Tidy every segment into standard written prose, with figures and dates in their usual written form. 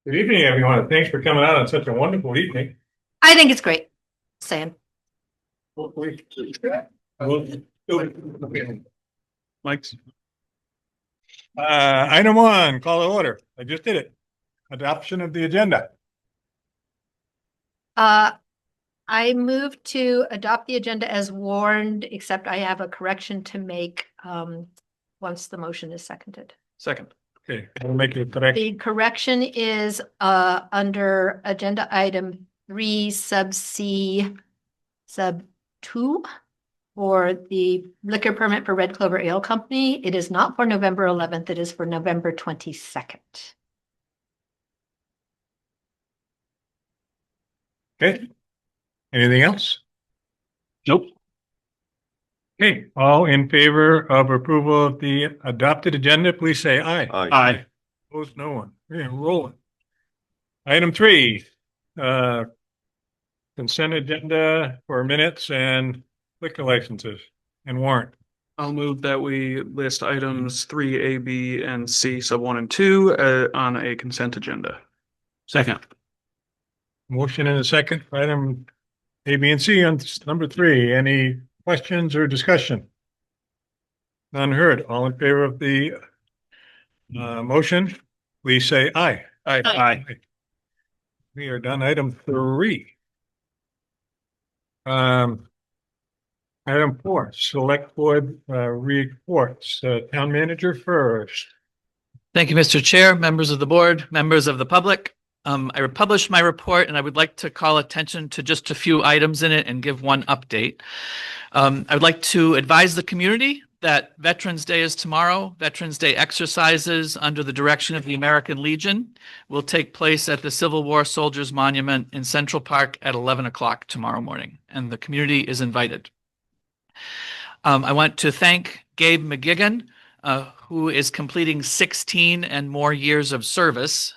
Good evening, everyone. Thanks for coming out on such a wonderful evening. I think it's great. Saying. Hopefully. We'll do it. Mike's. Item one, call to order. I just did it. Adoption of the agenda. I move to adopt the agenda as warned, except I have a correction to make once the motion is seconded. Second. Okay, I'll make it correct. The correction is under agenda item 3 sub C sub 2 for the liquor permit for Red Clover Ale Company. It is not for November 11th. It is for November 22nd. Okay. Anything else? Nope. Okay, all in favor of approval of the adopted agenda, please say aye. Aye. Opposed, no one. We're rolling. Item 3, consent agenda for minutes and liquor licenses and warrant. I'll move that we list items 3A, B, and C sub 1 and 2 on a consent agenda. Second. Motion and a second for item A, B, and C on number 3. Any questions or discussion? None heard. All in favor of the motion, please say aye. Aye. Aye. We are done. Item 3. Item 4, select board reports. Town manager first. Thank you, Mr. Chair, members of the board, members of the public. I published my report and I would like to call attention to just a few items in it and give one update. I would like to advise the community that Veterans Day is tomorrow. Veterans Day exercises under the direction of the American Legion will take place at the Civil War Soldiers Monument in Central Park at 11 o'clock tomorrow morning, and the community is invited. I want to thank Gabe McGigan, who is completing 16 and more years of service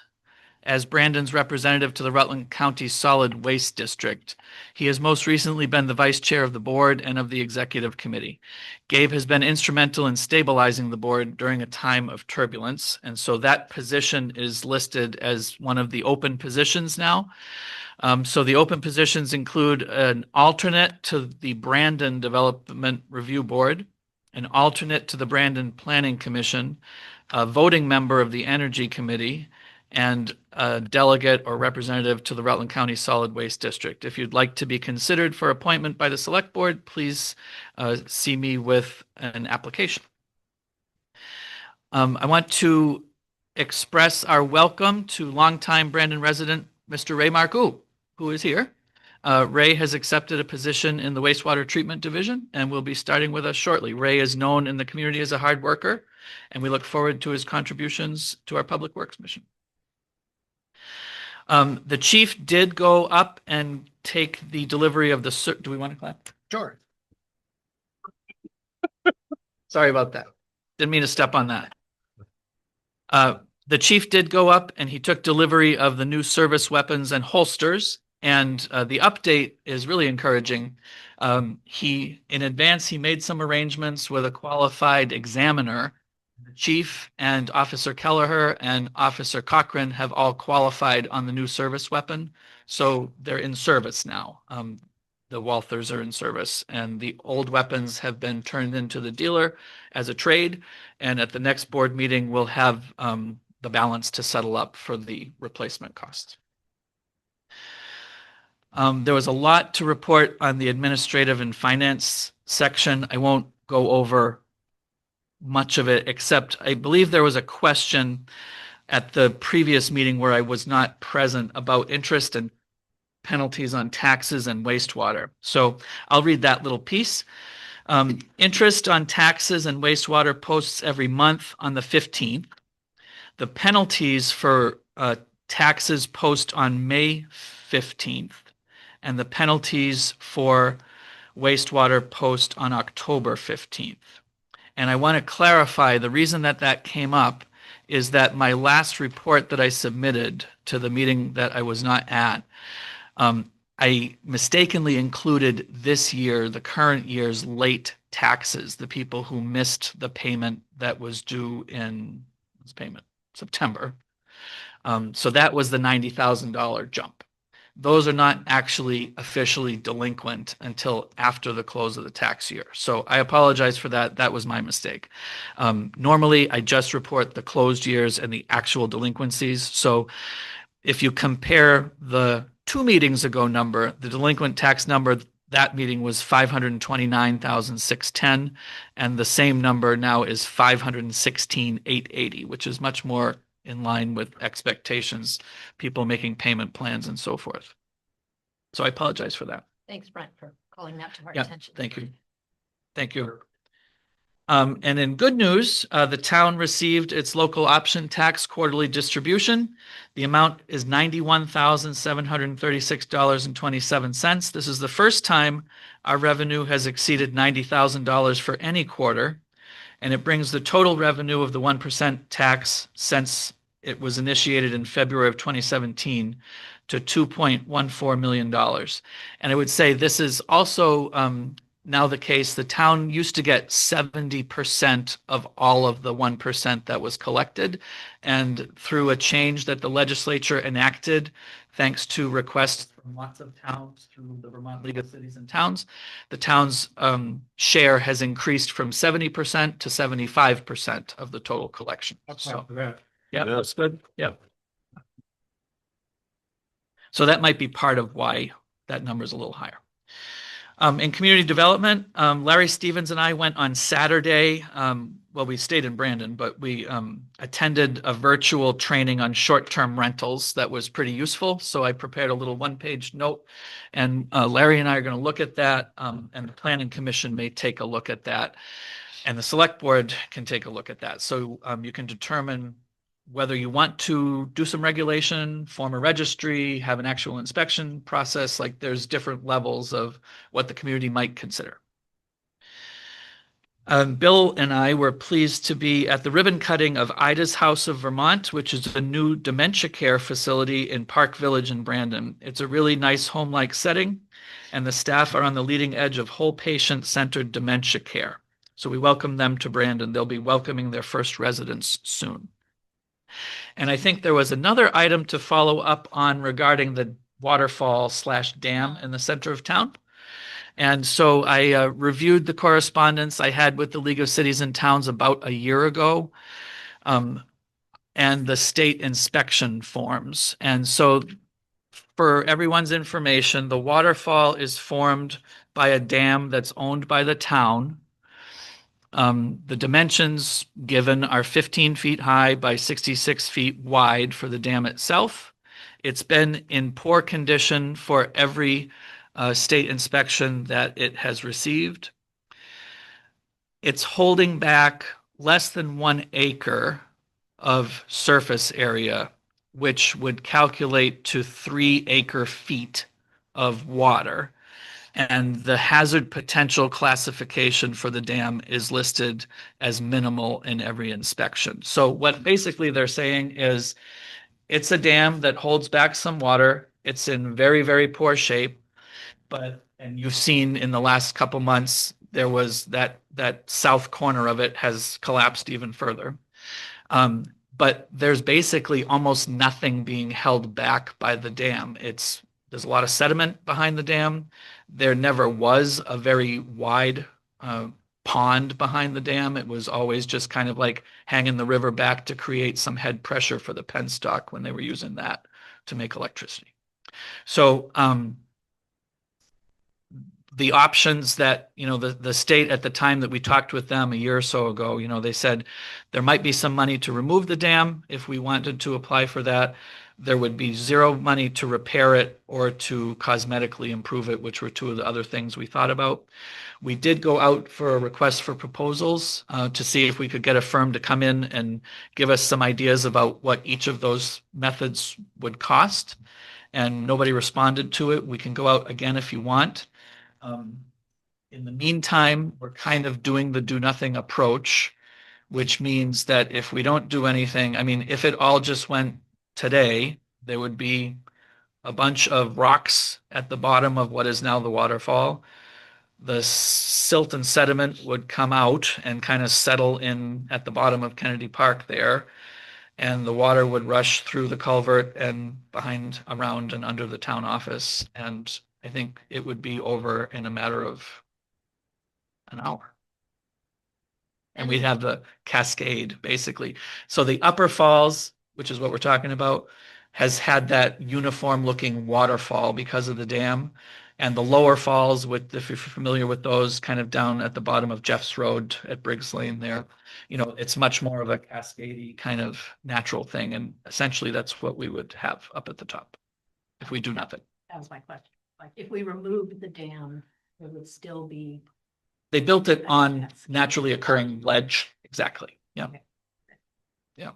as Brandon's representative to the Rutland County Solid Waste District. He has most recently been the vice chair of the board and of the executive committee. Gabe has been instrumental in stabilizing the board during a time of turbulence, and so that position is listed as one of the open positions now. So the open positions include an alternate to the Brandon Development Review Board, an alternate to the Brandon Planning Commission, a voting member of the Energy Committee, and a delegate or representative to the Rutland County Solid Waste District. If you'd like to be considered for appointment by the Select Board, please see me with an application. I want to express our welcome to longtime Brandon resident, Mr. Ray Marcoux, who is here. Ray has accepted a position in the wastewater treatment division and will be starting with us shortly. Ray is known in the community as a hard worker, and we look forward to his contributions to our public works mission. The chief did go up and take the delivery of the, do we want to clap? Sure. Sorry about that. Didn't mean to step on that. The chief did go up and he took delivery of the new service weapons and holsters. And the update is really encouraging. In advance, he made some arrangements with a qualified examiner. The chief and Officer Kelleher and Officer Cochran have all qualified on the new service weapon. So they're in service now. The Walthers are in service, and the old weapons have been turned into the dealer as a trade. And at the next board meeting, we'll have the balance to settle up for the replacement costs. There was a lot to report on the administrative and finance section. I won't go over much of it, except I believe there was a question at the previous meeting where I was not present about interest and penalties on taxes and wastewater. So I'll read that little piece. Interest on taxes and wastewater posts every month on the 15th. The penalties for taxes post on May 15th. And the penalties for wastewater post on October 15th. And I want to clarify the reason that that came up is that my last report that I submitted to the meeting that I was not at, I mistakenly included this year, the current year's late taxes, the people who missed the payment that was due in September. So that was the $90,000 jump. Those are not actually officially delinquent until after the close of the tax year. So I apologize for that. That was my mistake. Normally, I just report the closed years and the actual delinquencies. So if you compare the 2 meetings ago number, the delinquent tax number, that meeting was 529,610, and the same number now is 516,880, which is much more in line with expectations, people making payment plans and so forth. So I apologize for that. Thanks, Brent, for calling that to our Yeah, attention. thank you. Thank you. And in good news, the town received its local option tax quarterly distribution. The amount is $91,736.27. This is the first time our revenue has exceeded $90,000 for any quarter. And it brings the total revenue of the 1% tax since it was initiated in February of 2017 to $2.14 million. And I would say this is also now the case. The town used to get 70% of all of the 1% that was collected. And through a change that the legislature enacted, thanks to requests from lots of towns through the Vermont League of Cities and Towns, the town's share has increased from 70% to 75% of the total collection. So, For that. yeah, that's good. Yeah. So that might be part of why that number is a little higher. In community development, Larry Stevens and I went on Saturday. Well, we stayed in Brandon, but we attended a virtual training on short-term rentals that was pretty useful. So I prepared a little one-page note, and Larry and I are going to look at that, and the Planning Commission may take a look at that, and the Select Board can take a look at that. So you can determine whether you want to do some regulation, form a registry, have an actual inspection process. Like there's different levels of what the community might consider. Bill and I were pleased to be at the ribbon cutting of Ida's House of Vermont, which is a new dementia care facility in Park Village in Brandon. It's a really nice home-like setting, and the staff are on the leading edge of whole patient-centered dementia care. So we welcome them to Brandon. They'll be welcoming their first residents soon. And I think there was another item to follow up on regarding the waterfall/dam in the center of town. And so I reviewed the correspondence I had with the League of Cities and Towns about a year ago, and the state inspection forms. And so for everyone's information, the waterfall is formed by a dam that's owned by the town. The dimensions given are 15 feet high by 66 feet wide for the dam itself. It's been in poor condition for every state inspection that it has received. It's holding back less than 1 acre of surface area, which would calculate to 3 acre-feet of water. And the hazard potential classification for the dam is listed as minimal in every inspection. So what basically they're saying is it's a dam that holds back some water. It's in very, very poor shape. And you've seen in the last couple months, there was that south corner of it has collapsed even further. But there's basically almost nothing being held back by the dam. There's a lot of sediment behind the dam. There never was a very wide pond behind the dam. It was always just kind of like hanging the river back to create some head pressure for the penstock when they were using that to make electricity. So the options that, the state at the time that we talked with them a year or so ago, they said there might be some money to remove the dam if we wanted to apply for that. There would be zero money to repair it or to cosmetically improve it, which were two of the other things we thought about. We did go out for a request for proposals to see if we could get a firm to come in and give us some ideas about what each of those methods would cost. And nobody responded to it. We can go out again if you want. In the meantime, we're kind of doing the do nothing approach, which means that if we don't do anything, if it all just went today, there would be a bunch of rocks at the bottom of what is now the waterfall. The silt and sediment would come out and kind of settle in at the bottom of Kennedy Park there. and the water would rush through the culvert and behind, around and under the town office. And I think it would be over in a matter of an hour. And we'd have the cascade, basically. So the upper falls, which is what we're talking about, has had that uniform looking waterfall because of the dam. And the lower falls, with, if you're familiar with those, kind of down at the bottom of Jeff's Road at Briggs Lane there, you know, it's much more of a cascadey kind of natural thing. And essentially that's what we would have up at the top if we do nothing. That was my question. Like, if we removed the dam, there would still be. They built it on naturally occurring ledge. Exactly. Yeah. Okay. Yeah.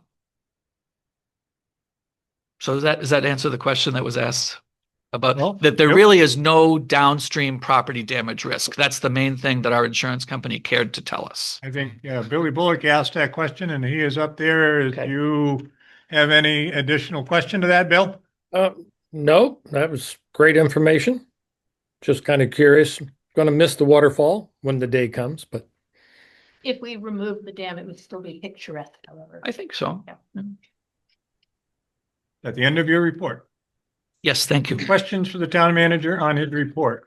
So does that answer the question that was asked? About Well, that there yep. really is no downstream property damage risk. That's the main thing that our insurance company cared to tell us. I think Billy Bullock asked that question and he is up there. Okay. Do you have any additional question to that, Bill? No, that was great information. Just kind of curious. Going to miss the waterfall when the day comes, but If we removed the dam, it would still be picturesque, however. I think so. Yeah. At the end of your report, Yes, thank you. questions for the town manager on his report?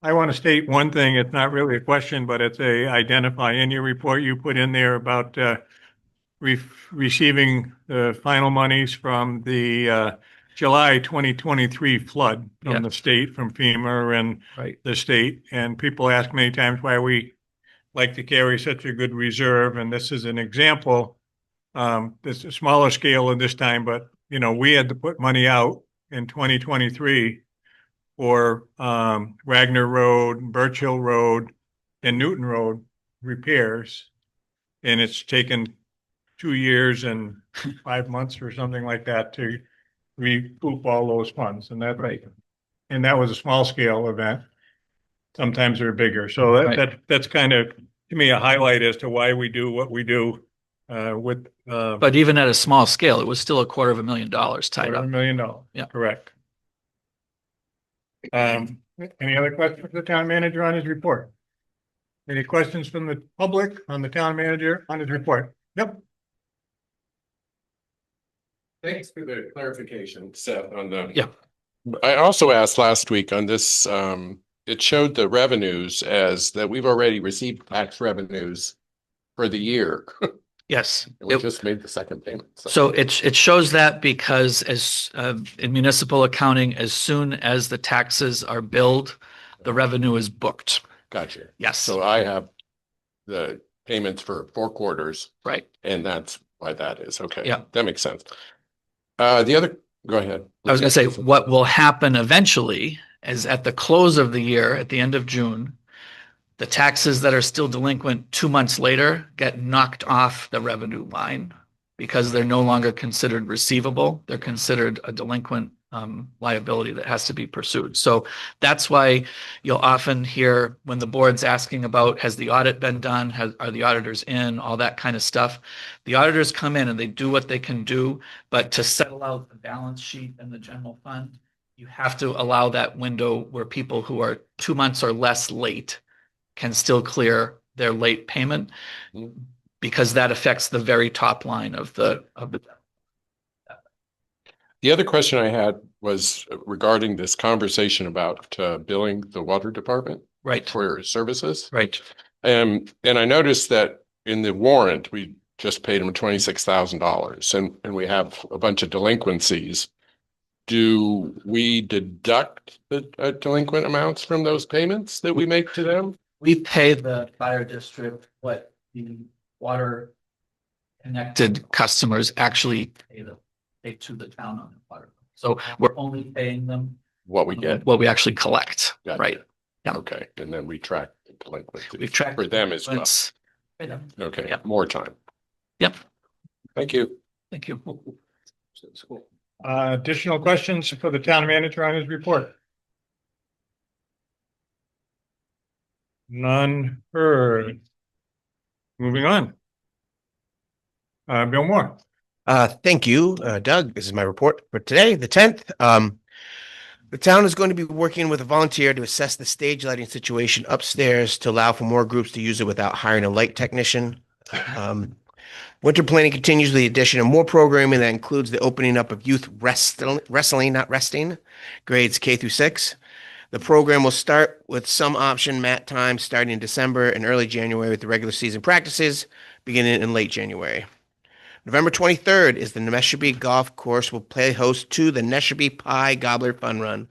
I want to state one thing. It's not really a question, but it's a identify. In your report, you put in there about receiving the final monies from the July 2023 flood Yeah. from the state, from FEMA and Right. the state. And people ask many times why we like to carry such a good reserve. And this is an example. This is a smaller scale at this time, but you know, we had to put money out in 2023 for Wagner Road, Birch Hill Road, and Newton Road repairs. And it's taken 2 years and 5 months or something like that to recoup all those funds. And that, Right. and that was a small scale event. Sometimes they're bigger. So that's kind of, to me, a highlight as to why we do what we do with But even at a small scale, it was still $250,000 tied up. $250 million. Yeah. Correct. Any other questions for the town manager on his report? Any questions from the public on the town manager on his report? Yep. Thanks for the clarification, Seth, on the. Yeah. I also asked last week on this, it showed the revenues as that we've already received tax revenues for the year. Yes. And we just made the second payment. So it shows that because as in municipal accounting, as soon as the taxes are billed, the revenue is booked. Gotcha. Yes. So I have the payments for 4 quarters Right. and that's why that is. Okay. Yeah. That makes sense. The other, go ahead. I was going to say, what will happen eventually is at the close of the year, at the end of June, the taxes that are still delinquent 2 months later get knocked off the revenue line because they're no longer considered receivable. They're considered a delinquent liability that has to be pursued. So that's why you'll often hear when the board's asking about, has the audit been done? Are the auditors in? All that kind of stuff. The auditors come in and they do what they can do, but to settle out the balance sheet and the general fund, you have to allow that window where people who are 2 months or less late can still clear their late payment because that affects the very top line of the. The other question I had was regarding this conversation about billing the water department Right, for services. right. And I noticed that in the warrant, we just paid them $26,000 and we have a bunch of delinquencies. Do we deduct the delinquent amounts from those payments that we make to them? We pay the fire district what the water connected customers actually pay to the town on the water. So we're only paying them What we get? what we actually collect, Gotcha. right? Yeah. Okay, and then we track the delinquency. We've tracked For them as well. delinquents. Okay, Yep. more time. Yep, Thank you. thank you. Additional questions for the town manager on his report? None heard. Moving on. Bill Moore. Thank you, Doug. This is my report for today, the 10th. The town is going to be working with a volunteer to assess the stage lighting situation upstairs to allow for more groups to use it without hiring a light technician. Winter planning continues with the addition of more programming that includes the opening up of youth wrestling, not resting, grades K through 6. The program will start with some option mat time starting in December and early January with the regular season practices beginning in late January. November 23rd is the Neshabie Golf Course will play host to the Neshabie Pie Gobbler Fun Run,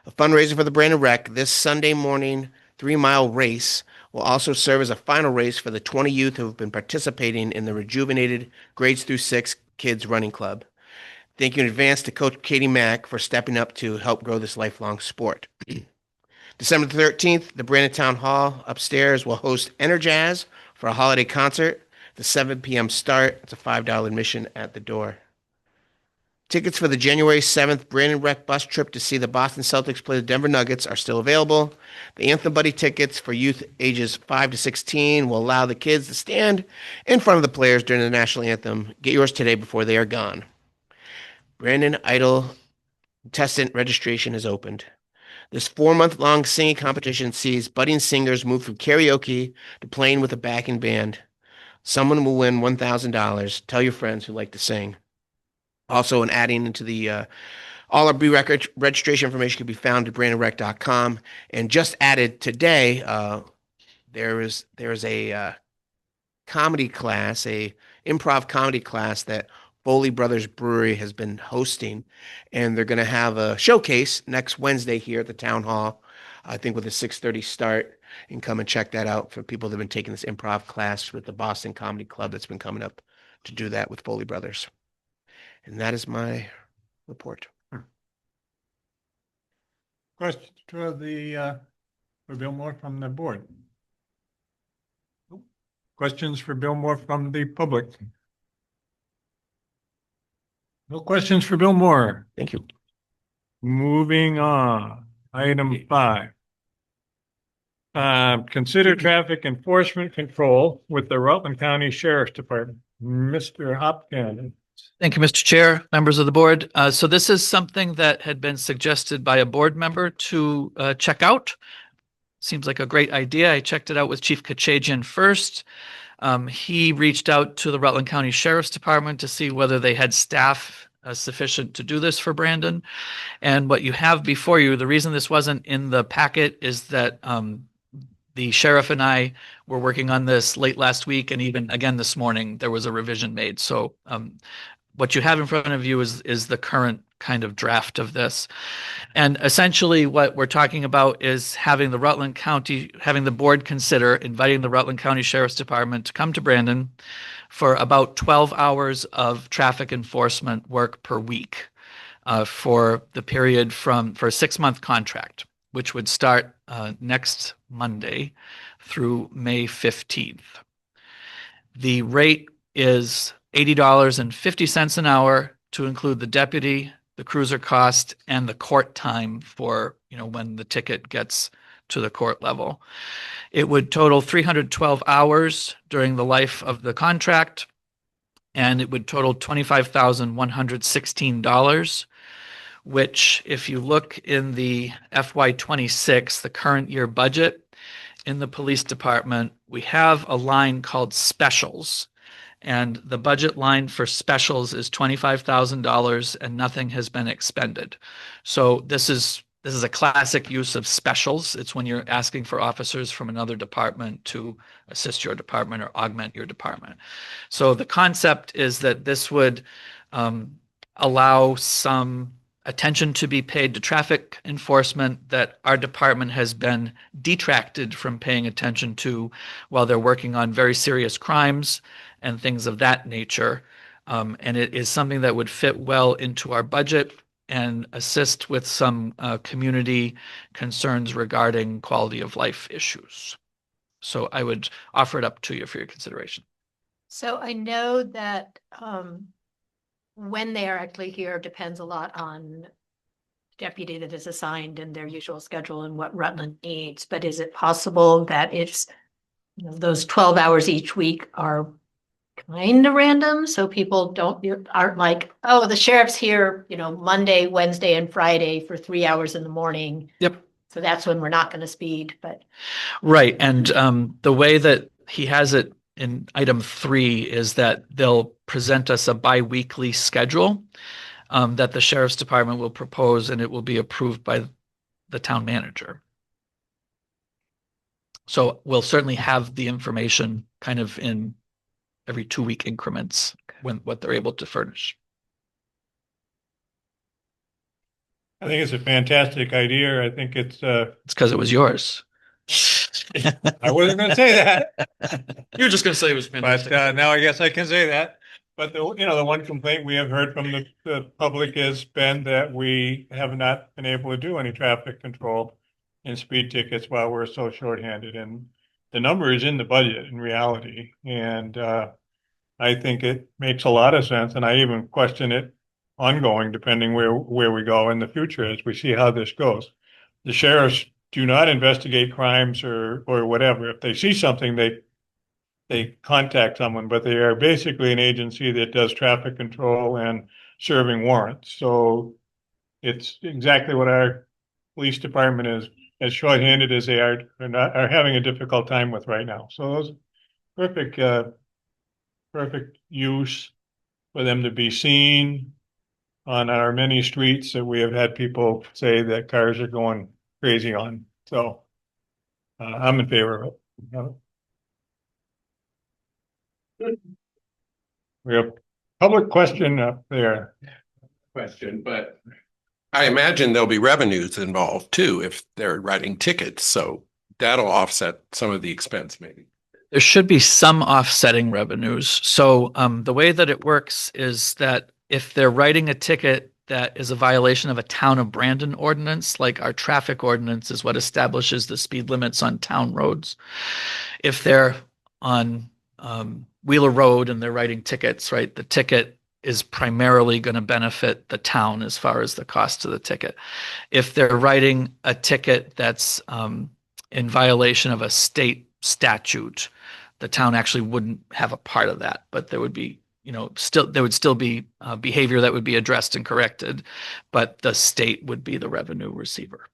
a fundraiser for the Brandon Rec. This Sunday morning 3-mile race will also serve as a final race for the 20 youth who have been participating in the rejuvenated grades through 6 kids running club. Thank you in advance to Coach Katie Mack for stepping up to help grow this lifelong sport. December 13th, the Brandon Town Hall upstairs will host Energize for a holiday concert. The 7 p.m. start. It's a $5 admission at the door. Tickets for the January 7th Brandon Rec bus trip to see the Boston Celtics play the Denver Nuggets are still available. The Anthem Buddy tickets for youth ages 5 to 16 will allow the kids to stand in front of the players during the national anthem. Get yours today before they are gone. Brandon Idol contestant registration is opened. This 4-month-long singing competition sees budding singers move from karaoke to playing with a backing band. Someone will win $1,000. Tell your friends who like to sing. Also, in adding into the all our record registration information can be found at brandonrec.com. And just added today, there is a comedy class, a improv comedy class that Foley Brothers Brewery has been hosting, and they're going to have a showcase next Wednesday here at the town hall. I think with a 6:30 start, and come and check that out for people that have been taking this improv class with the Boston Comedy Club that's been coming up to do that with Foley Brothers. And that is my report. Question for Bill Moore from the board. Questions for Bill Moore from the public? No questions for Bill Moore. Thank you. Moving on, item 5. Consider traffic enforcement control with the Rutland County Sheriff's Department. Mr. Hopkins. Thank you, Mr. Chair, members of the board. So this is something that had been suggested by a board member to check out. Seems like a great idea. I checked it out with Chief Kachajian first. He reached out to the Rutland County Sheriff's Department to see whether they had staff sufficient to do this for Brandon. And what you have before you, the reason this wasn't in the packet is that the sheriff and I were working on this late last week, and even again this morning, there was a revision made. So what you have in front of you is the current kind of draft of this. And essentially what we're talking about is having the board consider inviting the Rutland County Sheriff's Department to come to Brandon for about 12 hours of traffic enforcement work per week for the period for a 6-month contract, which would start next Monday through May 15th. The rate is $80.50 an hour to include the deputy, the cruiser cost, and the court time for, when the ticket gets to the court level. It would total 312 hours during the life of the contract, and it would total $25,116, which if you look in the FY26, the current year budget, in the police department, we have a line called specials. And the budget line for specials is $25,000 and nothing has been expended. So this is a classic use of specials. It's when you're asking for officers from another department to assist your department or augment your department. So the concept is that this would allow some attention to be paid to traffic enforcement that our department has been detracted from paying attention to while they're working on very serious crimes and things of that nature. And it is something that would fit well into our budget and assist with some community concerns regarding quality of life issues. So I would offer it up to you for your consideration. So I know that when they are actually here depends a lot on deputy that is assigned and their usual schedule and what Rutland needs. But is it possible that it's, those 12 hours each week are kind of random, so people aren't like, oh, the sheriff's here, Monday, Wednesday, and Friday for 3 hours in the morning. Yep. So that's when we're not going to speed. But right, and the way that he has it in item 3 is that they'll present us a bi-weekly schedule that the sheriff's department will propose, and it will be approved by the town manager. So we'll certainly have the information kind of in every 2-week increments when what they're able to furnish. I think it's a fantastic idea. I think it's, It's because it was yours. I wasn't going to say that, You were just gonna say it was but fantastic. now I guess I can say that. But the one complaint we have heard from the public has been that we have not been able to do any traffic control and speed tickets while we're so shorthanded. And the number is in the budget in reality. And I think it makes a lot of sense. And I even question it ongoing, depending where we go in the future as we see how this goes. The sheriffs do not investigate crimes or whatever. If they see something, they contact someone, but they are basically an agency that does traffic control and serving warrants. So it's exactly what our police department is, as shorthanded as they are having a difficult time with right now. So those perfect use for them to be seen on our many streets that we have had people say that cars are going crazy on. So I'm in favor of it. We have public question up there. Question, but I imagine there'll be revenues involved too if they're writing tickets. So that'll offset some of the expense maybe. There should be some offsetting revenues. So the way that it works is that if they're writing a ticket that is a violation of a town of Brandon ordinance, like our traffic ordinance is what establishes the speed limits on town roads. If they're on Wheeler Road and they're writing tickets, right, the ticket is primarily going to benefit the town as far as the cost of the ticket. If they're writing a ticket that's in violation of a state statute, the town actually wouldn't have a part of that, but there would be, there would still be behavior that would be addressed and corrected, but the state would be the revenue receiver.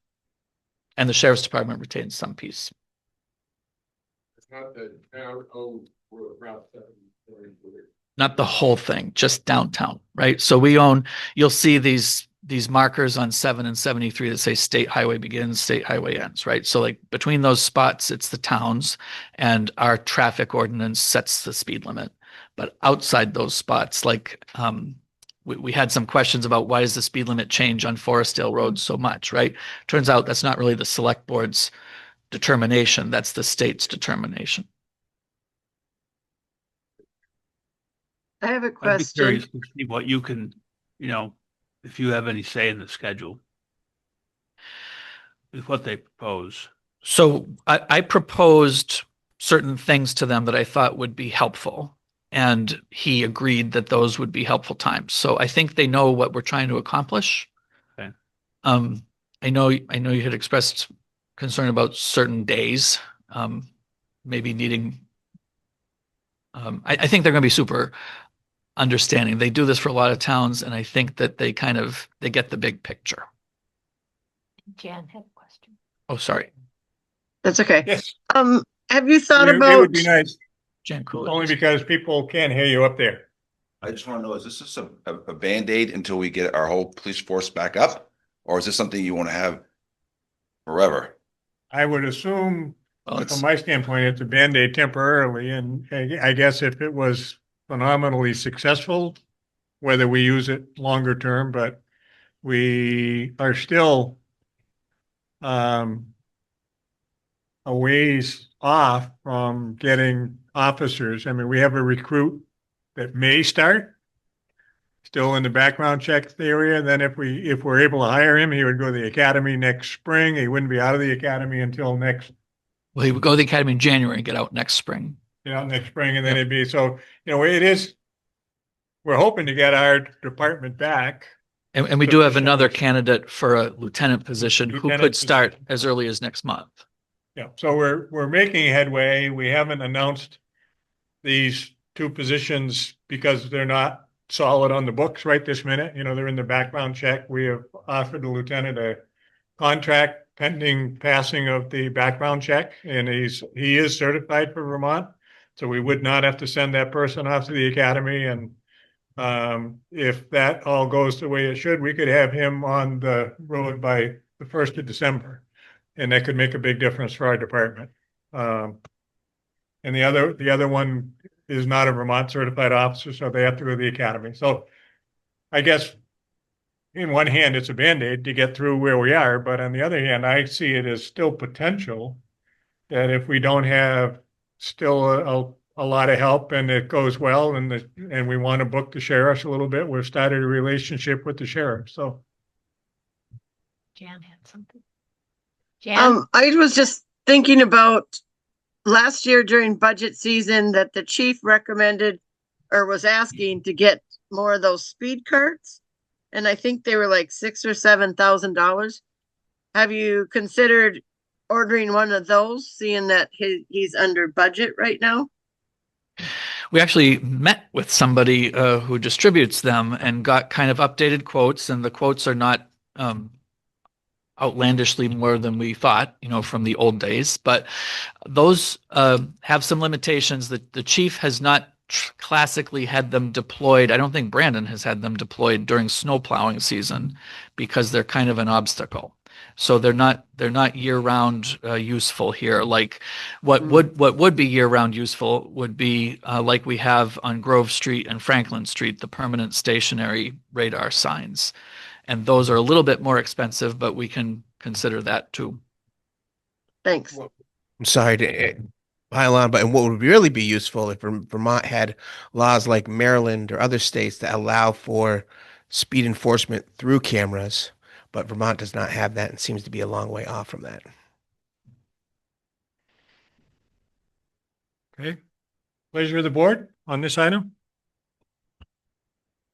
And the sheriff's department retains some piece. It's not the town owned Route 7. Not the whole thing, just downtown, right? So you'll see these markers on 7 and 73 that say state highway begins, state highway ends, right? So like between those spots, it's the towns, and our traffic ordinance sets the speed limit. But outside those spots, like we had some questions about why does the speed limit change on Forestdale Road so much, right? Turns out that's not really the select board's determination, that's the state's determination. I have a I'd be question. curious to see what you can, if you have any say in the schedule. With what they propose. So I proposed certain things to them that I thought would be helpful, and he agreed that those would be helpful times. So I think they know what we're trying to accomplish. Okay. I know you had expressed concern about certain days, maybe needing. I think they're going to be super understanding. They do this for a lot of towns, and I think that they get the big picture. Jan had a question. Oh, sorry. That's okay. Yes, Have you thought it about, would be nice, Jan Coolidge. only because people can't hear you up there. I just want to know, is this just a Band-Aid until we get our whole police force back up? Or is this something you want to have forever? I would assume, Well, from my standpoint, it's a Band-Aid temporarily, and I guess if it was phenomenally successful, whether we use it longer term, but we are still a ways off from getting officers. I mean, we have a recruit that may start still in the background check area. Then if we're able to hire him, he would go to the academy next spring. He wouldn't be out of the academy until next Well, he would go to the academy in January and get out next spring. next spring, and then it'd be, so, it is, we're hoping to get our department back. And we do have another candidate for a lieutenant position who Lieutenant could start position. as early as next month. Yeah, so we're making headway. We haven't announced these two positions because they're not solid on the books right this minute. They're in the background check. We have offered the lieutenant a contract pending passing of the background check, and he is certified for Vermont. So we would not have to send that person off to the academy, and if that all goes the way it should, we could have him on the road by the 1st of December. And that could make a big difference for our department. And the other one is not a Vermont certified officer, so they have to go to the academy. So I guess in one hand, it's a Band-Aid to get through where we are, but on the other hand, I see it as still potential that if we don't have still a lot of help and it goes well and we want to book the sheriffs a little bit, we've started a relationship with the sheriff. So Jan had something. Jan? I was just thinking about last year during budget season that the chief recommended or was asking to get more of those speed carts. And I think they were like $6,000 or $7,000. Have you considered ordering one of those, seeing that he's under budget right now? We actually met with somebody who distributes them and got kind of updated quotes, and the quotes are not outlandishly more than we thought, from the old days. But those have some limitations. That the chief has not classically had them deployed. I don't think Brandon has had them deployed during snow plowing season because they're kind of an obstacle. So they're not year-round useful here. Like what would be year-round useful would be like we have on Grove Street and Franklin Street, the permanent stationary radar signs. And those are a little bit more expensive, but we can consider that too. Thanks. I'm sorry to pile on, but what would really be useful if Vermont had laws like Maryland or other states that allow for speed enforcement through cameras, but Vermont does not have that and seems to be a long way off from that. Okay. Pleasure of the board on this item.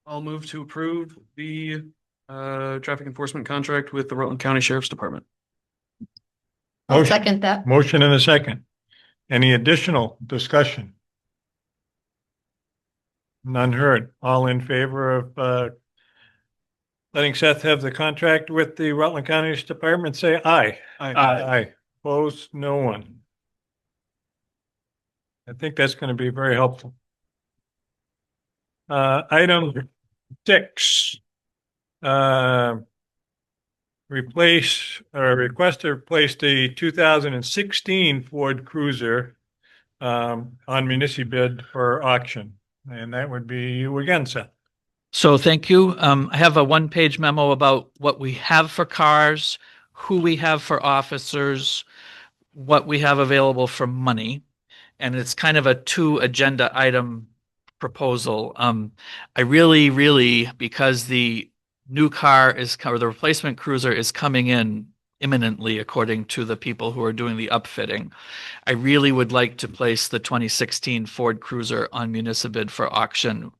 I'll move to approve the traffic enforcement contract with the Rutland County Sheriff's Department. I'll second that. Motion and a second. Any additional discussion? None heard. All in favor of letting Seth have the contract with the Rutland County Department, say aye. Aye. Opposed, no one. I think that's going to be very helpful. Item 6. Request to replace the 2016 Ford Cruiser on Municibid for auction. And that would be you again, Seth. So thank you. I have a one-page memo about what we have for cars, who we have for officers, what we have available for money. And it's kind of a 2-agenda item proposal. I really, because the new car or the replacement cruiser is coming in imminently, according to the people who are doing the upfitting, I really would like to place the 2016 Ford Cruiser on Municibid for auction.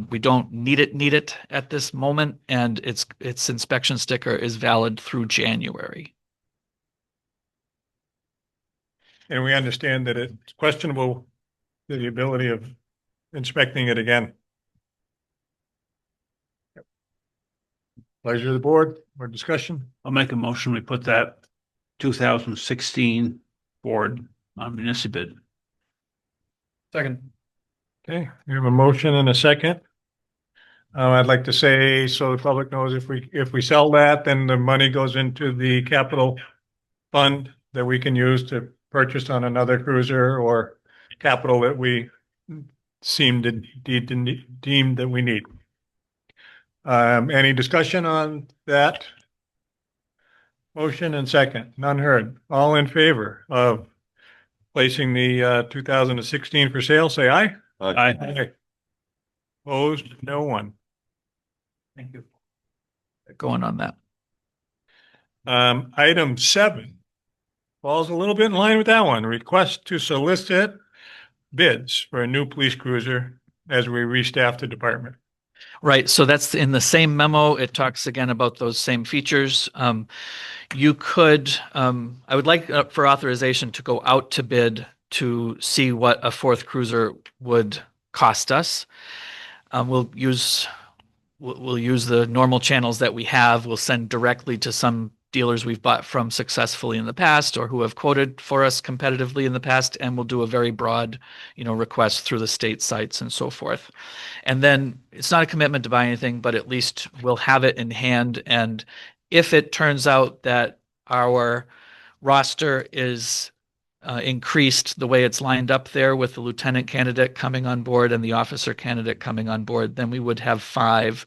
We don't need it at this moment, and its inspection sticker is valid through January. And we understand that it's questionable the ability of inspecting it again. Pleasure of the board. More discussion. I'll make a motion. We put that 2016 Ford on Municibid. Second. Okay, we have a motion and a second. I'd like to say, so the public knows, if we sell that, then the money goes into the capital fund that we can use to purchase on another cruiser or capital that we deem that we need. Any discussion on that? Motion and second, none heard. All in favor of placing the 2016 for sale, say aye. Aye. Aye. Opposed, no one. Thank you. Going on that. Item 7 falls a little bit in line with that one. Request to solicit bids for a new police cruiser as we restaff the department. Right. So that's in the same memo. It talks again about those same features. You could, I would like for authorization to go out to bid to see what a 4th cruiser would cost us. We'll use the normal channels that we have. We'll send directly to some dealers we've bought from successfully in the past or who have quoted for us competitively in the past, and we'll do a very broad, request through the state sites and so forth. And then it's not a commitment to buy anything, but at least we'll have it in hand. And if it turns out that our roster is increased the way it's lined up there with the lieutenant candidate coming on board and the officer candidate coming on board, then we would have 5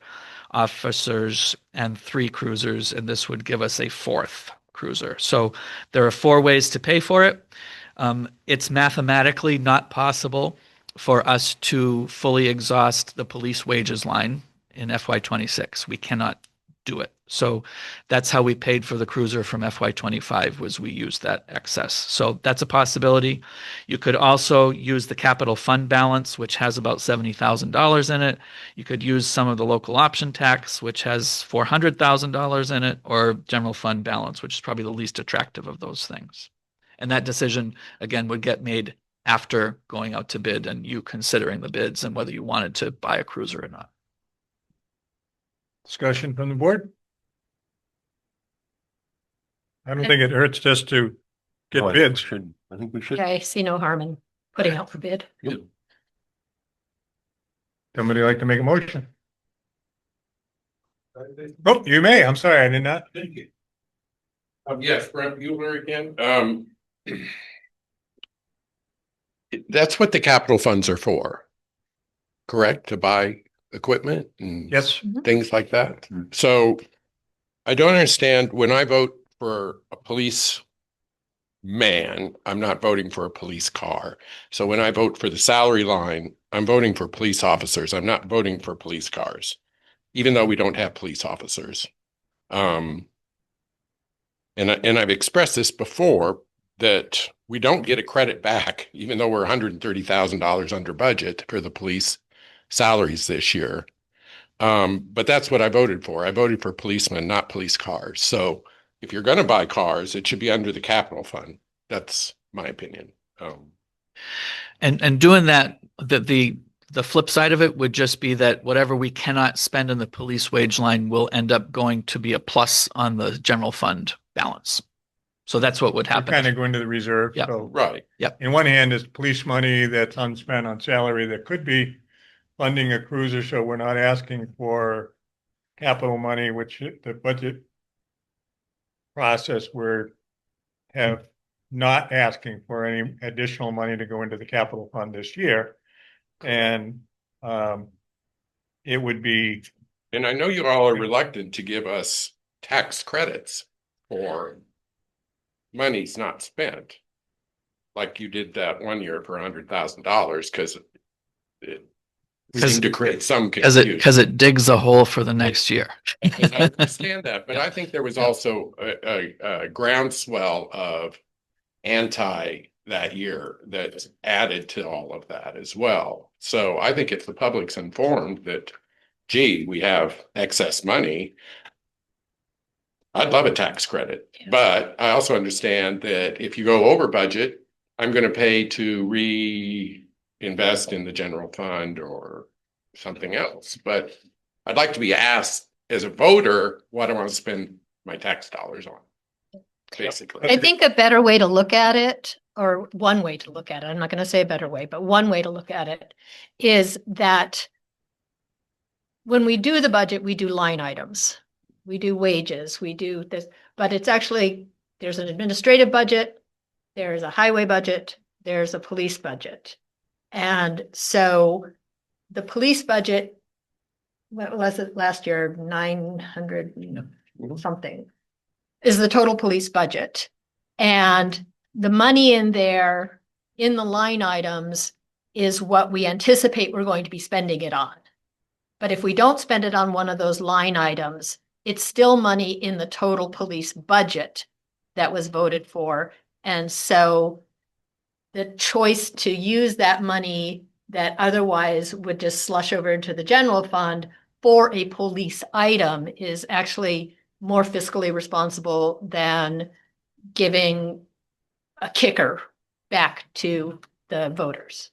officers and 3 cruisers, and this would give us a 4th cruiser. So there are 4 ways to pay for it. It's mathematically not possible for us to fully exhaust the police wages line in FY26. We cannot do it. So that's how we paid for the cruiser from FY25, was we used that excess. So that's a possibility. You could also use the capital fund balance, which has about $70,000 in it. You could use some of the local option tax, which has $400,000 in it, or general fund balance, which is probably the least attractive of those things. And that decision, again, would get made after going out to bid and you considering the bids and whether you wanted to buy a cruiser or not. Discussion from the board? I don't think it hurts just to get No, I think we bids. should- I think we should. Yeah, I see no harm in putting out for bid. Somebody like to make a motion? Oh, you may. I'm sorry, I did not. Thank you. Yes, Brent Bueller again. That's what the capital funds are for, correct? To buy equipment and Yes, things like that. So I don't understand, when I vote for a police man, I'm not voting for a police car. So when I vote for the salary line, I'm voting for police officers. I'm not voting for police cars, even though we don't have police officers. And I've expressed this before, that we don't get a credit back, even though we're $130,000 under budget for the police salaries this year. But that's what I voted for. I voted for policemen, not police cars. So if you're going to buy cars, it should be under the capital fund. That's my opinion. And doing that, the flip side of it would just be that whatever we cannot spend in the police wage line will end up going to be a plus on the general fund balance. So that's what would happen. kind of go into the reserve. Yeah. So Right. in one hand is police money that's unspent on salary that could be funding a cruiser. So we're not asking for capital money, which the budget process we're have not asking for any additional money to go into the capital fund this year. And it would be, And I know you all are reluctant to give us tax credits for money's not spent. Like you did that one year for $100,000 because it seemed to create some confusion. Because it digs a hole for the next year. I understand that, but I think there was also a groundswell of anti that year that added to all of that as well. So I think if the public's informed that, gee, we have excess money, I'd love a tax credit. But I also understand that if you go over budget, I'm going to pay to reinvest in the general fund or something else. But I'd like to be asked as a voter what I want to spend my tax dollars on, basically. I think a better way to look at it, or one way to look at it, I'm not going to say a better way, but one way to look at it is that when we do the budget, we do line items. We do wages, we do this, but it's actually, there's an administrative budget, there's a highway budget, there's a police budget. And so the police budget, what was it last year, 900 something, is the total police budget. And the money in there, in the line items, is what we anticipate we're going to be spending it on. But if we don't spend it on one of those line items, it's still money in the total police budget that was voted for. And so the choice to use that money that otherwise would just slush over into the general fund for a police item is actually more fiscally responsible than giving a kicker back to the voters.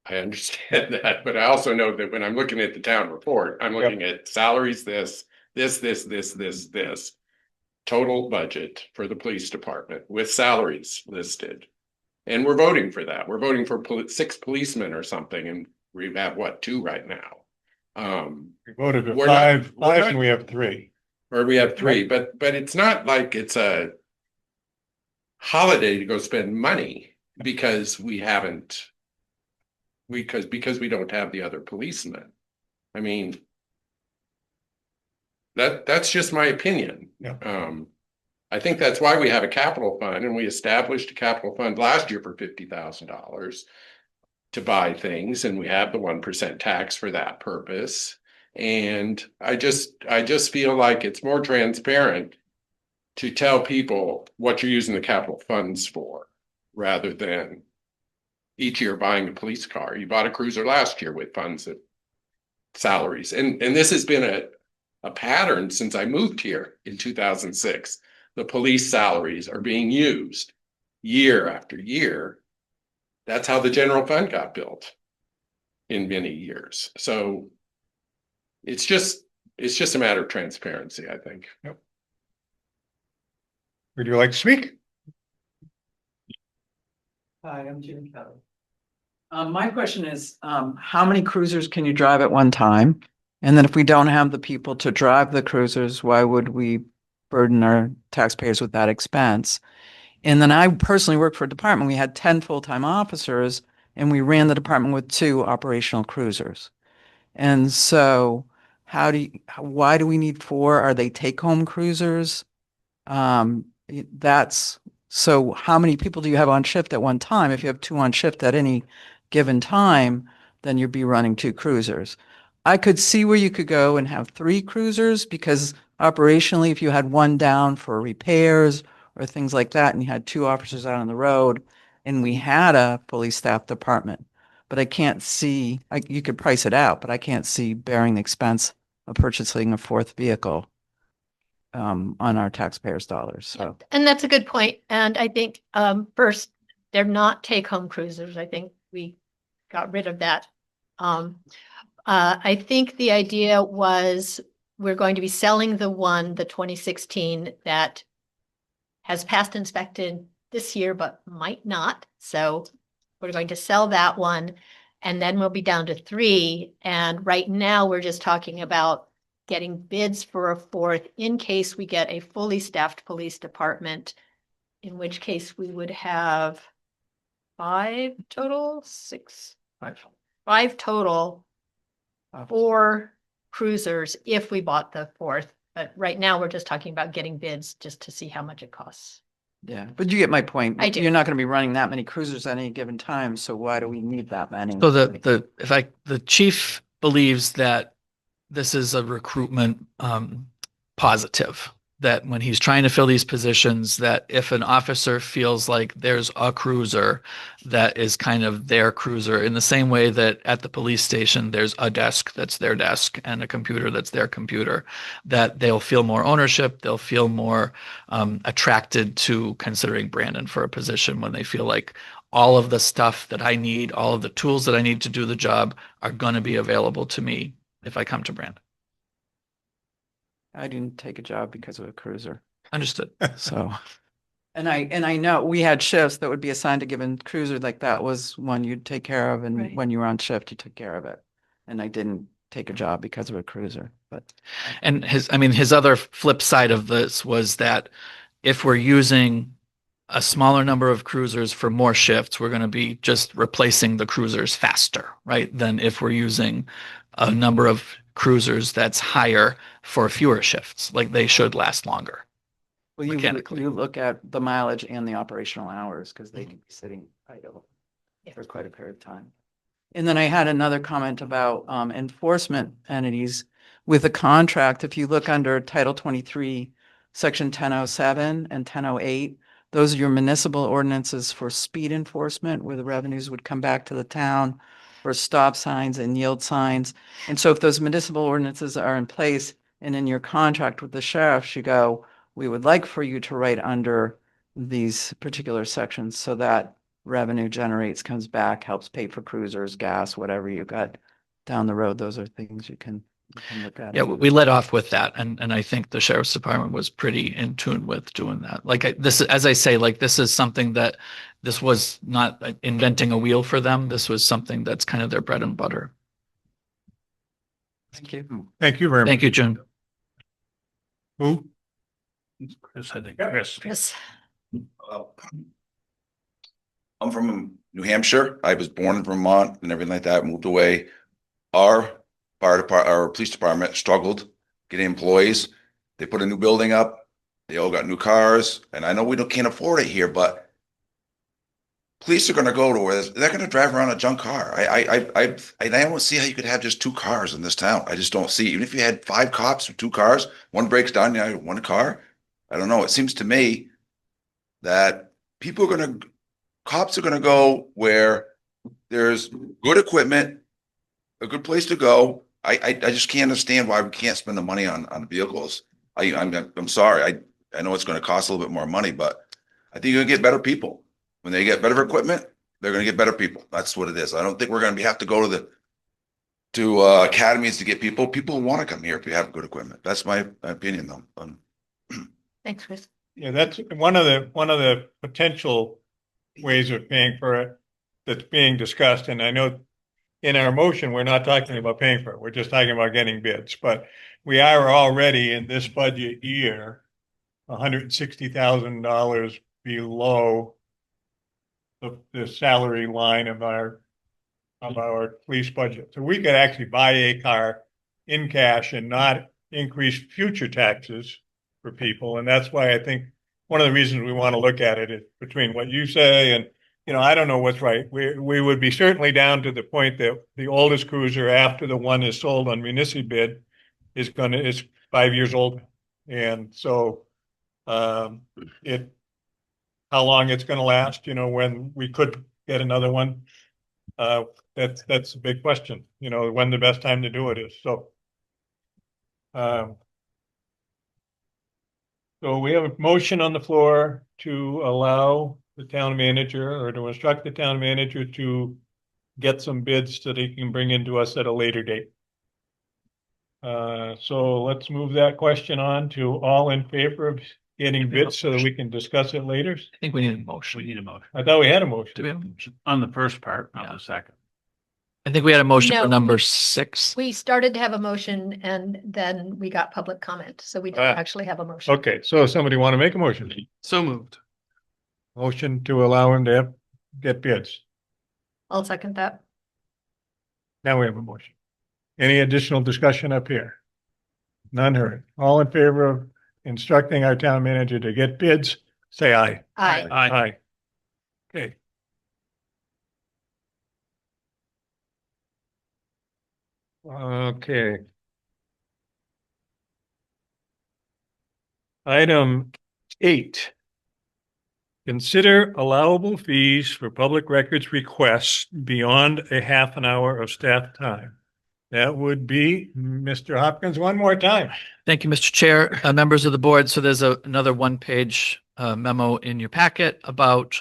I understand that, but I also know that when I'm looking at the town report, I'm looking at salaries this, this. Total budget for the police department with salaries listed. And we're voting for that. We're voting for 6 policemen or something, and we have what, 2 right now. We voted for We're not- five and we have 3. Or we have 3, but it's not like it's a holiday to go spend money because we haven't, because we don't have the other policemen. I mean, that's just my opinion. Yeah. I think that's why we have a capital fund, and we established a capital fund last year for $50,000 to buy things, and we have the 1% tax for that purpose. And I just feel like it's more transparent to tell people what you're using the capital funds for, rather than each year buying a police car. You bought a cruiser last year with funds of salaries. And this has been a pattern since I moved here in 2006. The police salaries are being used year after year. That's how the general fund got built in many years. So it's just a matter of transparency, I think. Yep. Would you like to speak? Hi, I'm Jim Kelly. My question is, how many cruisers can you drive at one time? And then if we don't have the people to drive the cruisers, why would we burden our taxpayers with that expense? And then I personally worked for a department. We had 10 full-time officers and we ran the department with 2 operational cruisers. And so why do we need 4? Are they take-home cruisers? So how many people do you have on shift at one time? If you have 2 on shift at any given time, then you'd be running 2 cruisers. I could see where you could go and have 3 cruisers, because operationally, if you had 1 down for repairs or things like that, and you had 2 officers out on the road, and we had a fully staffed department, but I can't see, you could price it out, but I can't see bearing the expense of purchasing a 4th vehicle on our taxpayers' dollars. So, And that's a good point. And I think, first, they're not take-home cruisers. I think we got rid of that. I think the idea was we're going to be selling the 2016, that has passed inspection this year, but might not. So we're going to sell that one, and then we'll be down to 3. And right now, we're just talking about getting bids for a 4th in case we get a fully staffed police department, in which case we would have 5 total, 6, 5 total, 4 cruisers if we bought the 4th. But right now, we're just talking about getting bids just to see how much it costs. yeah, but you get my point. I do. You're not going to be running that many cruisers at any given time, so why do we need that many? So the chief believes that this is a recruitment positive, that when he's trying to fill these positions, that if an officer feels like there's a cruiser that is kind of their cruiser, in the same way that at the police station, there's a desk that's their desk and a computer that's their computer, that they'll feel more ownership, they'll feel more attracted to considering Brandon for a position when they feel like all of the stuff that I need, all of the tools that I need to do the job are going to be available to me if I come to Brandon. I didn't take a job because of a cruiser. Understood. So, and I know we had shifts that would be assigned to given cruiser, like that was one you'd take care of, and Right. when you were on shift, you took care of it. And I didn't take a job because of a cruiser, but And his other flip side of this was that if we're using a smaller number of cruisers for more shifts, we're going to be just replacing the cruisers faster, right? Than if we're using a number of cruisers that's higher for fewer shifts, like they should last longer. well, Mechanically. you look at the mileage and the operational hours, because they can be sitting idle Yeah. for quite a period of time. And then I had another comment about enforcement entities with a contract. If you look under Title 23, Section 1007 and 1008, those are your municipal ordinances for speed enforcement, where the revenues would come back to the town for stop signs and yield signs. And so if those municipal ordinances are in place and in your contract with the sheriffs, you go, we would like for you to write under these particular sections so that revenue generates, comes back, helps pay for cruisers, gas, whatever you got down the road. Those are things you can You can look at Yeah, it. we led off with that, and I think the sheriff's department was pretty in tune with doing that. Like this, as I say, like this is something that this was not inventing a wheel for them. This was something that's kind of their bread and butter. Thank you. Thank you very much. Thank you, June. Who? Chris, I think, Chris. Chris, Well, I'm from New Hampshire. I was born in Vermont and everything like that, moved away. Our fire department, our police department struggled getting employees. They put a new building up. They all got new cars. And I know can't afford it here, but police are gonna go to where they're gonna drive around a junk car. I don't see how you could have just 2 cars in this town. I just don't see, even if you had 5 cops with 2 cars, one breaks down, you have 1 car. I don't know. It seems to me that cops are gonna go where there's good equipment, a good place to go. I just can't understand why we can't spend the money on vehicles. I'm sorry. I know it's gonna cost a little bit more money, but I think you're gonna get better people. When they get better equipment, they're gonna get better people. That's what it is. I don't think we're gonna have to go to academies to get people. People want to come here if you have good equipment. That's my opinion though. thanks, Chris. Yeah, that's one of the potential ways of paying for it that's being discussed. And I know in our motion, we're not talking about paying for it. We're just talking about getting bids, but we are already in this budget year, $160,000 below the salary line of our police budget. So we could actually buy a car in cash and not increase future taxes for people. And that's why I think one of the reasons we want to look at it is between what you say and, I don't know what's right. We would be certainly down to the point that the oldest cruiser after the one is sold on Municibid is 5 years old. And so how long it's going to last, when we could get another one. That's a big question, when the best time to do it is. So we have a motion on the floor to allow the town manager or to instruct the town manager to get some bids that he can bring into us at a later date. So let's move that question on to all in favor of getting bids so that we can discuss it later. I think we need a motion. We need a motion. I thought we had a motion. Do we have a motion? On the first part, not Yeah. the second. I think we had a motion for No. number 6. We started to have a motion and then we got public comment, so we don't Ah. actually have a motion. Okay, so somebody want to make a motion? So moved. Motion to allow him to get bids. I'll second that. Now we have a motion. Any additional discussion up here? None heard. All in favor of instructing our town manager to get bids, say aye. Aye. Aye. Okay. Okay. Item 8. Consider allowable fees for public records requests beyond a half an hour of staff time. That would be Mr. Hopkins one more time. Thank you, Mr. Chair, members of the board. So there's another one-page memo in your packet about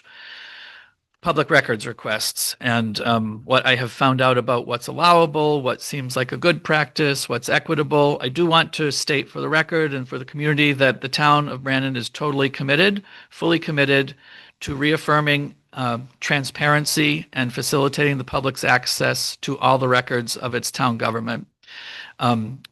public records requests and what I have found out about what's allowable, what seems like a good practice, what's equitable. I do want to state for the record and for the community that the town of Brandon is totally committed, fully committed to reaffirming transparency and facilitating the public's access to all the records of its town government.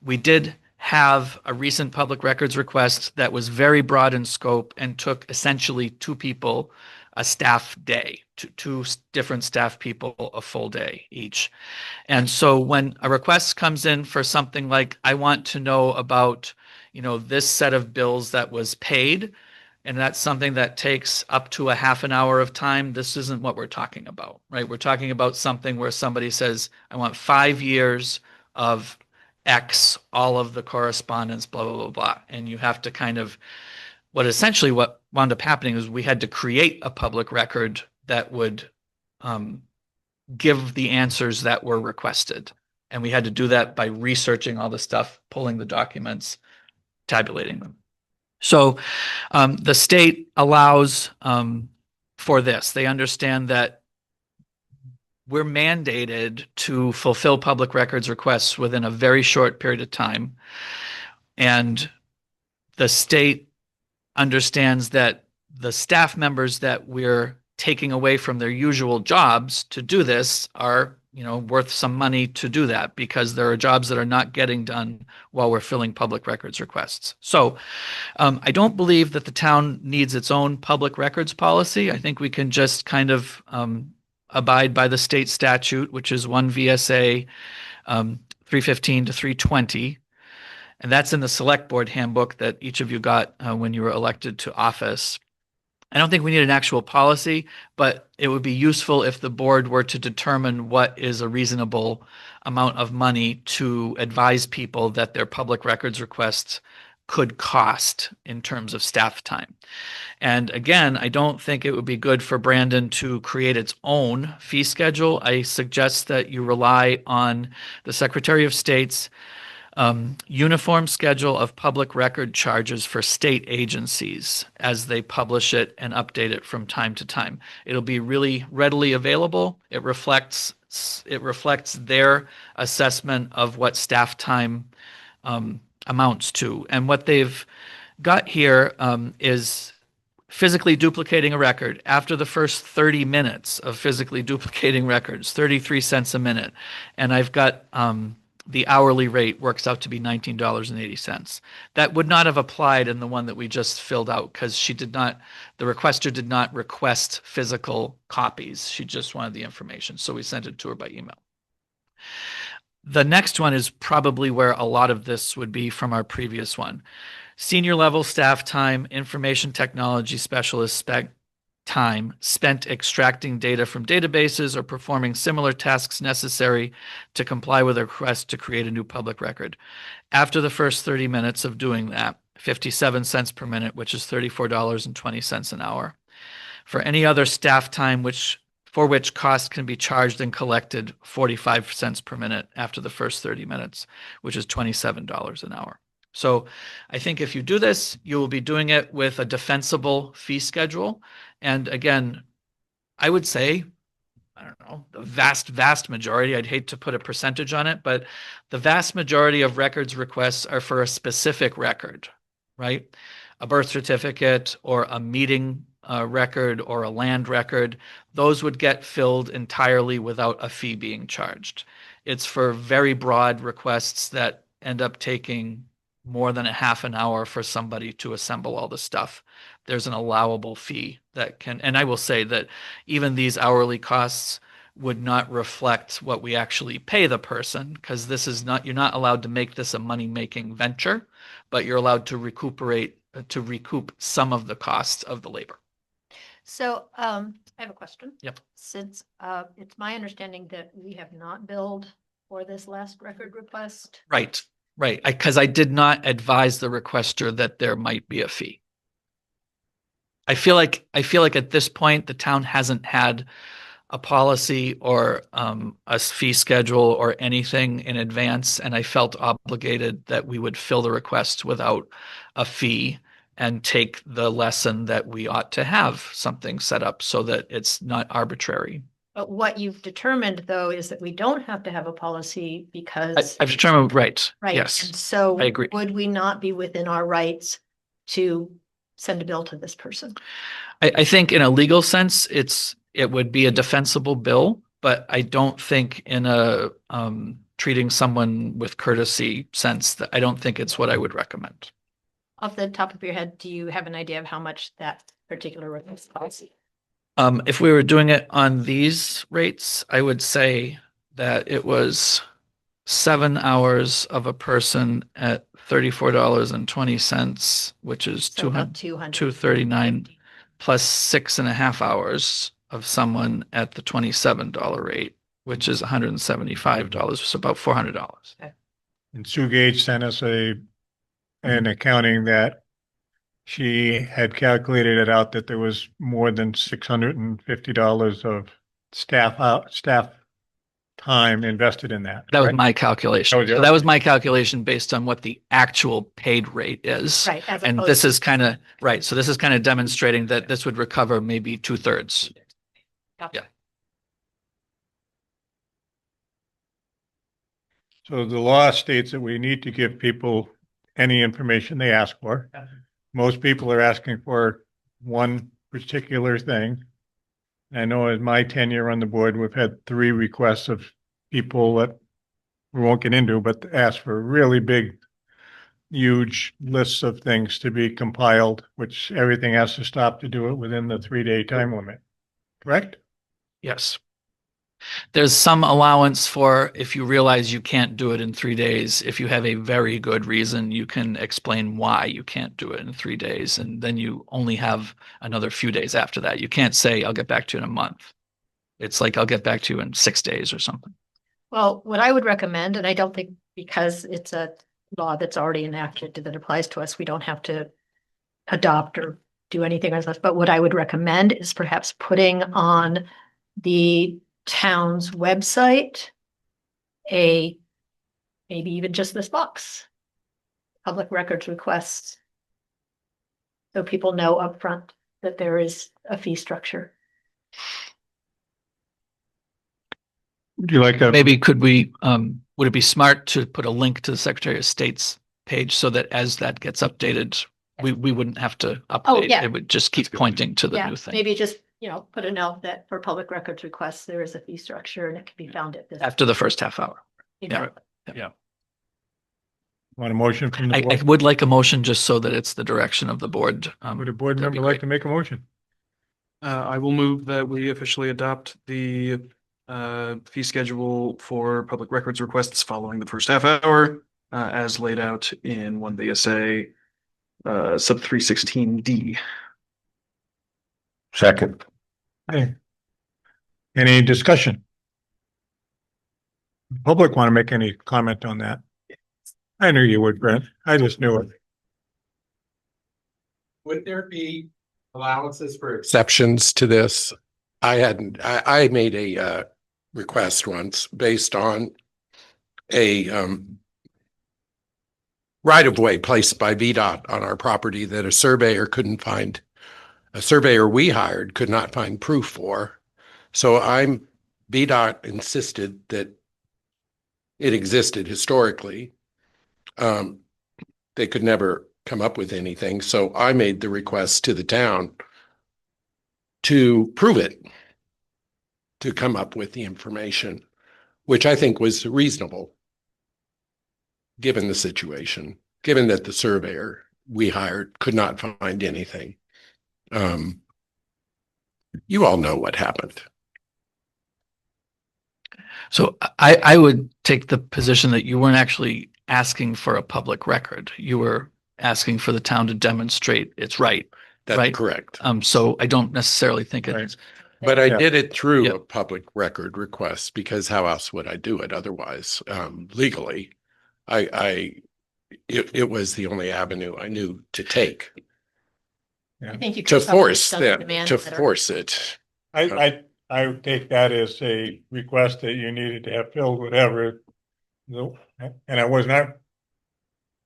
We did have a recent public records request that was very broad in scope and took essentially 2 people a staff day, two different staff people a full day each. And so when a request comes in for something like, I want to know about, this set of bills that was paid, and that's something that takes up to a half an hour of time, this isn't what we're talking about, right? We're talking about something where somebody says, I want 5 years of X, all of the correspondence, blah, blah, blah, blah. And you have to kind of, what wound up happening is we had to create a public record that would give the answers that were requested. And we had to do that by researching all the stuff, pulling the documents, tabulating them. So the state allows for this. They understand that we're mandated to fulfill public records requests within a very short period of time. And the state understands that the staff members that we're taking away from their usual jobs to do this are, worth some money to do that, because there are jobs that are not getting done while we're filling public records requests. So I don't believe that the town needs its own public records policy. I think we can just kind of abide by the state statute, which is 1 VSA 315 to 320. And that's in the Selectboard handbook that each of you got when you were elected to office. I don't think we need an actual policy, but it would be useful if the board were to determine what is a reasonable amount of money to advise people that their public records requests could cost in terms of staff time. And again, I don't think it would be good for Brandon to create its own fee schedule. I suggest that you rely on the Secretary of State's uniform schedule of public record charges for state agencies as they publish it and update it from time to time. It'll be really readily available. It reflects their assessment of what staff time amounts to. And what they've got here is physically duplicating a record. After the first 30 minutes of physically duplicating records, 33 cents a minute. And I've got the hourly rate works out to be $19.80. That would not have applied in the one that we just filled out, because the requester did not request physical copies. She just wanted the information. So we sent it to her by email. The next one is probably where a lot of this would be from our previous one. Senior level staff time, information technology specialist time spent extracting data from databases or performing similar tasks necessary to comply with a request to create a new public record. After the first 30 minutes of doing that, 57 cents per minute, which is $34.20 an hour. For any other staff time for which cost can be charged and collected, 45 cents per minute after the first 30 minutes, which is $27 an hour. So I think if you do this, you will be doing it with a defensible fee schedule. And again, I would say, I don't know, the vast majority, I'd hate to put a percentage on it, but the vast majority of records requests are for a specific record, right? A birth certificate or a meeting record or a land record. Those would get filled entirely without a fee being charged. It's for very broad requests that end up taking more than a half an hour for somebody to assemble all the stuff. There's an allowable fee that can, and I will say that even these hourly costs would not reflect what we actually pay the person, because this is not, you're not allowed to make this a money-making venture, but you're allowed to recoup some of the costs of the labor. So I have a question. Yep. Since it's my understanding that we have not billed for this last record request. Right. Because I did not advise the requester that there might be a fee. I feel like at this point, the town hasn't had a policy or a fee schedule or anything in advance, and I felt obligated that we would fill the request without a fee and take the lesson that we ought to have something set up so that it's not arbitrary. But what you've determined, though, is that we don't have to have a policy because. I've determined, right. Right. Yes. And so I agree. would we not be within our rights to send a bill to this person? I think in a legal sense, it would be a defensible bill, but I don't think in a treating someone with courtesy sense that I don't think it's what I would recommend. Off the top of your head, do you have an idea of how much that particular request costs? If we were doing it on these rates, I would say that it was 7 hours of a person at $34.20, which is So about 200. $239, plus 6.5 hours of someone at the $27 rate, which is $175, so about $400. And Sue Gage sent us an accounting that she had calculated it out that there was more than $650 of staff time invested in that. That was right? my calculation. That was yours? So that was my calculation based on what the actual paid rate is. Right. As And opposed this to- is kind of, right, so this is kind of demonstrating that this would recover maybe 2/3. Gotcha. Yeah. So the law states that we need to give people any information they ask for. Most people are asking for one particular thing. I know in my tenure on the board, we've had 3 requests of people that we won't get into, but ask for really big, huge lists of things to be compiled, which everything has to stop to do it within the 3-day time limit. Correct? Yes. There's some allowance for if you realize you can't do it in 3 days. If you have a very good reason, you can explain why you can't do it in 3 days. And then you only have another few days after that. You can't say, I'll get back to you in a month. It's like, I'll get back to you in 6 days or something. Well, what I would recommend, and I don't think because it's a law that's already enacted that applies to us, we don't have to adopt or do anything else. But what I would recommend is perhaps putting on the town's website maybe even just this box, public records requests. So people know upfront that there is a fee structure. Would you like a? Maybe would it be smart to put a link to the Secretary of State's page so that as that gets updated, we wouldn't have to update. yeah. It would just keep pointing to the Yeah, new thing. maybe just, put a note that for public records requests, there is a fee structure and it can be found at this. After the first half hour. Exactly. Want a motion from the I board? would like a motion just so that it's the direction of the board. Would a board that'd be member like great. to make a motion? I will move that we officially adopt the fee schedule for public records requests following the first half hour as laid out in 1 VSA sub 316D. Second. Okay. Any discussion? Public want to make any comment on that? I knew you would, Brent. I just knew it. Would there be allowances for exceptions to this? I made a request once based on a right of way placed by VDOT on our property that a surveyor we hired could not find proof for. So VDOT insisted that it existed historically. They could never come up with anything. So I made the request to the town to prove it, to come up with the information, which I think was reasonable, given the situation, given that the surveyor we hired could not find anything. You all know what happened. So I would take the position that you weren't actually asking for a public record. You were asking for the town to demonstrate it's right. That's Right. correct. So I don't necessarily think it's, But I Yeah. did it through Yeah. a public record request because how else would I do it otherwise? Legally, it was the only avenue I knew to take I think you to could probably force send a them, demand to letter. force it. I would take that as a request that you needed to have filled whatever. No, and I was not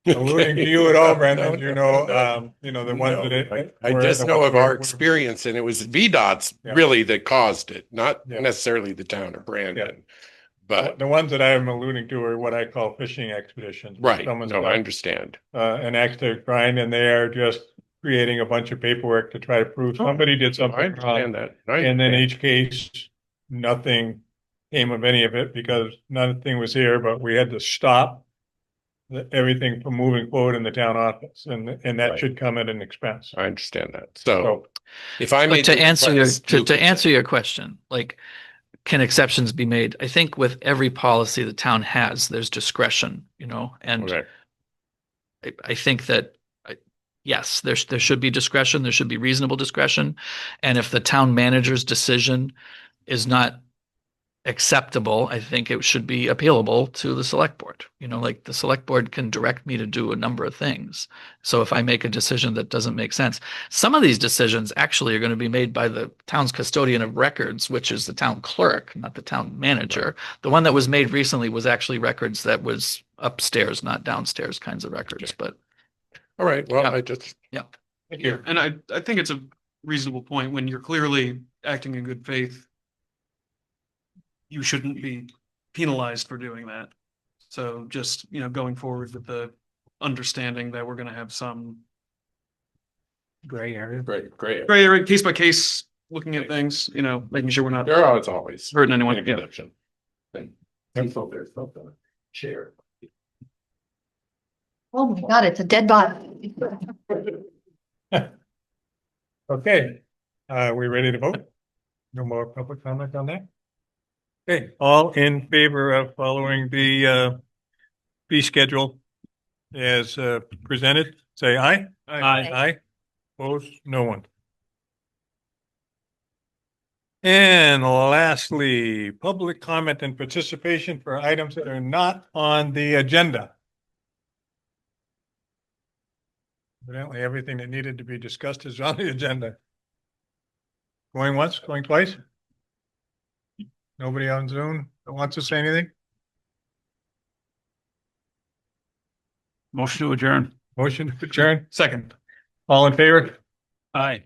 alluding to you at all, Brandon, the ones that it. I just know of our experience, and it was VDOT's Yeah. really that caused it, not Yeah. necessarily the town of Brandon. But The ones that I'm alluding to are what I call fishing expeditions. right, Someone's no, got, I understand. an extra grind and they are just creating a bunch of paperwork to try to prove somebody did I something wrong. understand that. And then each case, nothing came of any of it because nothing was here, but we had to stop everything from moving forward in the town office and that Right. should come at an expense. I understand that. So So, if I but made to the answer request, you to can answer say- your question, like, can exceptions be made? I think with every policy the town has, there's discretion, and Okay. I think that, yes, there should be discretion, there should be reasonable discretion. And if the town manager's decision is not acceptable, I think it should be appealable to the select board. Like the select board can direct me to do a number of things. So if I make a decision that doesn't make sense, some of these decisions actually are going to be made by the town's custodian of records, which is the town clerk, not the town manager. The one that was made recently was actually records that was upstairs, not downstairs kinds of records, but All right, well, Yeah. I just, thank you. And I think it's a reasonable point when you're clearly acting in good faith. You shouldn't be penalized for doing that. So just, going forward with the understanding that we're gonna have some Gray area. Great, great. gray area, case by case, looking at things, making sure we're not There are always. hurting anyone. an Yeah. exception. Thing. Chair. Oh my God, it's a dead body. Okay, we ready to vote? No more public comment on that? Okay, all in favor of following the fee schedule as presented, say aye. Aye. Aye. Opposed, no one. And lastly, public comment and participation for items that are not on the agenda. Evidently, everything that needed to be discussed is on the agenda. Going once, going twice? Nobody on Zoom that wants to say anything? Motion to adjourn. Motion to adjourn. Second. All in favor? Aye.